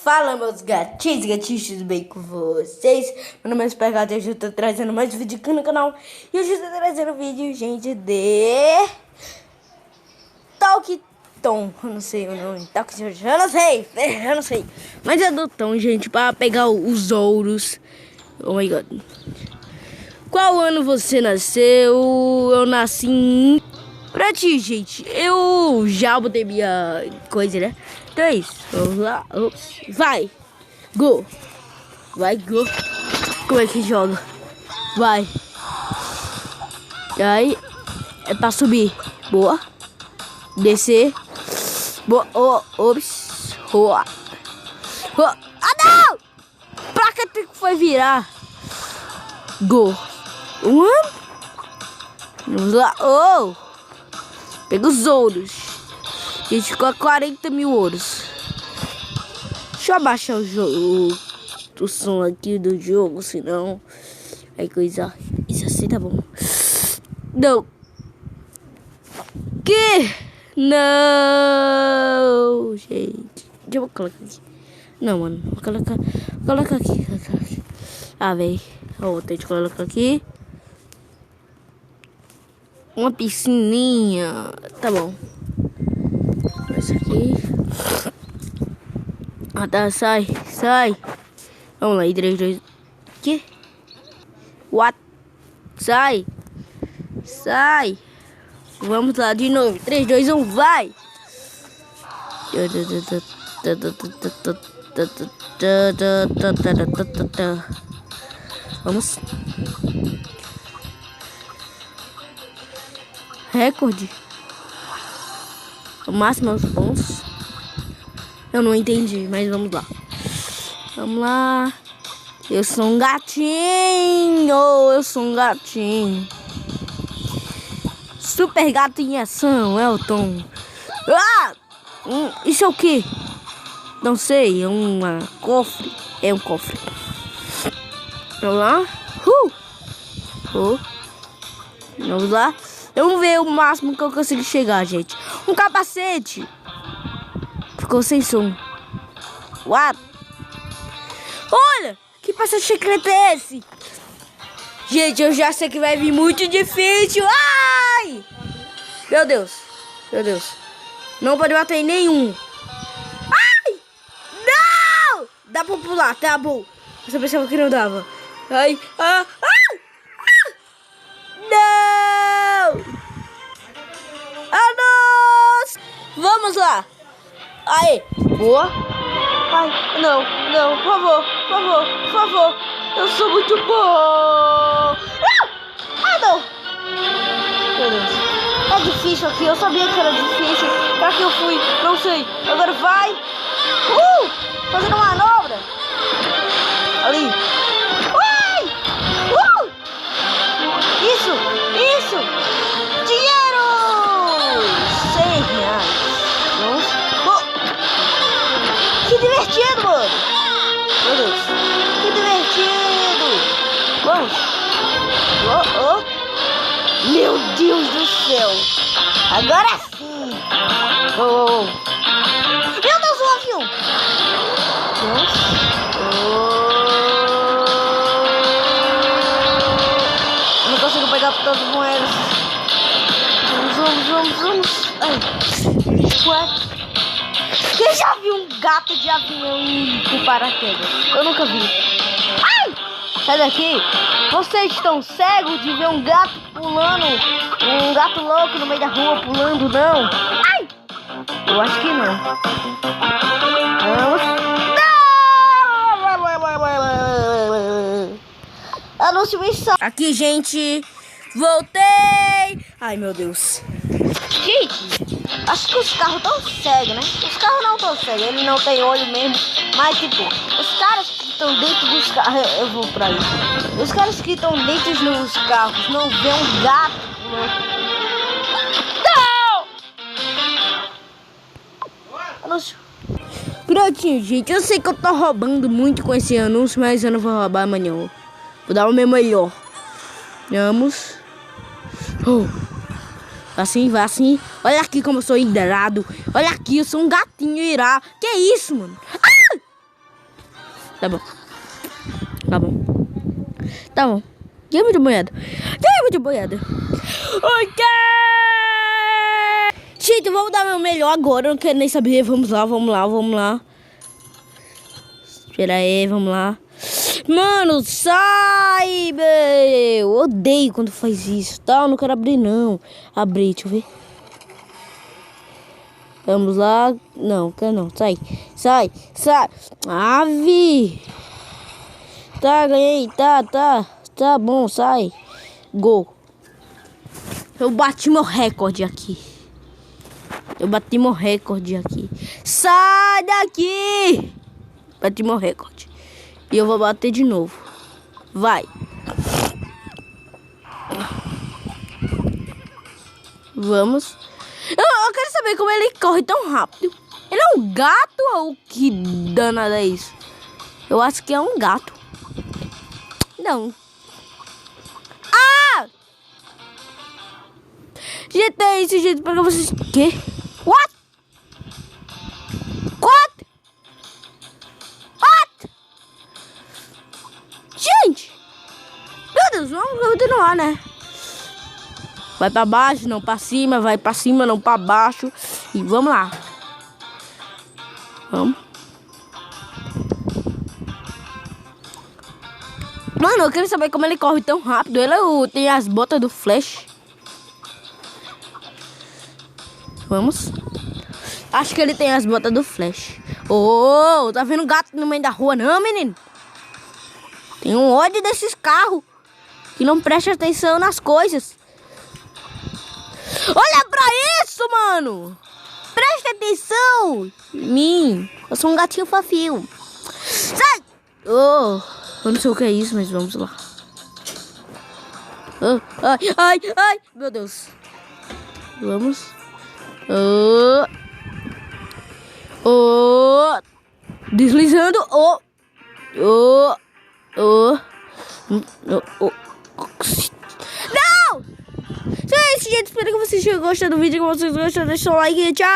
Fala, meus gatinhos, tudo bem com vocês? Meu nome é Supergato e hoje eu tô trazendo mais vídeo aqui no canal. E hoje eu tô trazendo vídeo, gente, de Talk Tom. Eu não sei o nome, Talk Tom, eu não sei. Mas é do Tom, gente, pra pegar os ouros. Oh my god. Qual ano você nasceu? Eu nasci em... Pra ti, gente, eu já botei minha coisa, né? Então é isso, vamos lá. Ops. Vai, go. Vai, go. Como é que joga? Vai. Aí, é pra subir. Boa. Descer. Boa. Oh, ops. Boa. Oh. Ah, não! Pra que foi virar? Go. Vamos lá. Oh! Pega os ouros. A gente ficou a 40 mil ouros. Deixa eu abaixar o som aqui do jogo, senão... Aí coisa... Isso assim tá bom. Não. Que? Não, gente. Deixa eu colocar aqui. Não, mano. Vou colocar aqui. Ah, velho. Ó, tenta colocar aqui. Uma piscininha. Tá bom. Esse aqui. Ah, tá. Sai. Vamos lá. 3, 2... Que? What? Sai. Vamos lá de novo. 3, 2, 1, vai. Vamos. Recorde. O máximo aos pontos. Eu não entendi, mas vamos lá. Vamos lá. Eu sou um gatinho. Super gato em ação, Elton. Ah! Isso é o quê? Não sei, é uma cofre. É um cofre. Vamos lá. Vamos lá. Vamos ver o máximo que eu consigo chegar, gente. Um capacete. Ficou sem som. What? Olha! Que passageiro secreto é esse? Gente, eu já sei que vai vir muito difícil. Ai! Meu Deus. Não pode bater em nenhum. Ai! Não! Dá pra pular, tá bom. Eu pensava que não dava. Ai! Não! Ah, nossa! Vamos lá! Aí! Boa! Ai, não, por favor! Eu sou muito bom! Não! Meu Deus! É difícil aqui, eu sabia que era difícil. Pra que eu fui? Não sei. Agora vai! Fazendo uma manobra! Ali! Isso! Dinheiro! R$100. Vamos. Que divertido, mano! Meu Deus! Que divertido! Vamos! Meu Deus do céu! Agora sim! Meu Deus, um avião! Vamos! Pegar todas as moedas. Vamos. Ai. Ué. Quem já viu um gato de avião com paraquedas? Eu nunca vi. Ai! Sai daqui. Vocês estão cegos de ver um gato pulando? Um gato louco no meio da rua pulando, não? Ai! Eu acho que não. Vamos. Anúncio mensal. Aqui, gente. Voltei! Ai, meu Deus. Gente, acho que os carros estão cegos, né? Os carros não estão cegos, ele não tem olho mesmo. Mas, tipo, os caras que estão dentro dos carros... Eu vou pra aí. Os caras que estão dentro dos carros não vê um gato. Não! Anúncio. Prontinho, gente. Eu sei que eu tô roubando muito com esse anúncio, mas eu não vou roubar amanhã. Vou dar o meu melhor. Vamos. Vai assim. Olha aqui como eu sou irado. Olha aqui, eu sou um gatinho irado. Que isso, mano? Ah! Tá bom. Tá bom. Tá bom. Game de boiada. Game de boiada. Ok! Gente, eu vou dar meu melhor agora. Eu não quero nem saber. Vamos lá, vamos lá, vamos lá. Espera aí, vamos lá. Mano, sai, meu. Eu odeio quando faz isso, tá? Eu não quero abrir, não. Abrir, deixa eu ver. Vamos lá. Não, quero não. Sai, sai, sai. Ave. Tá, ganhei. Tá bom, sai. Gol. Eu bati meu recorde aqui. Eu bati meu recorde aqui. Sai daqui. Bati meu recorde. E eu vou bater de novo. Vai. Vamos. Eu quero saber como ele corre tão rápido. Ele é um gato ou que danada é isso? Eu acho que é um gato. Não. Ah! Gente, é isso, gente. Para vocês... Quê? What? What? What? Gente! Meu Deus, vamos continuar, né? Vai pra baixo, não pra cima. Vai pra cima, não pra baixo. E vamos lá. Vamos. Mano, eu quero saber como ele corre tão rápido. Ele tem as botas do Flash. Vamos. Acho que ele tem as botas do Flash. Oh, tá vendo gato no meio da rua não, menino? Tem um ódio desses carros que não presta atenção nas coisas. Olha pra isso, mano. Presta atenção em mim. Eu sou um gatinho fofinho. Sai. Oh, eu não sei o que é isso, mas vamos lá. Oh, ai, meu Deus. Vamos. Deslizando. Não! Então é isso, gente. Espero que vocês tenham gostado do vídeo. Se vocês gostaram, deixa o like. Tchau!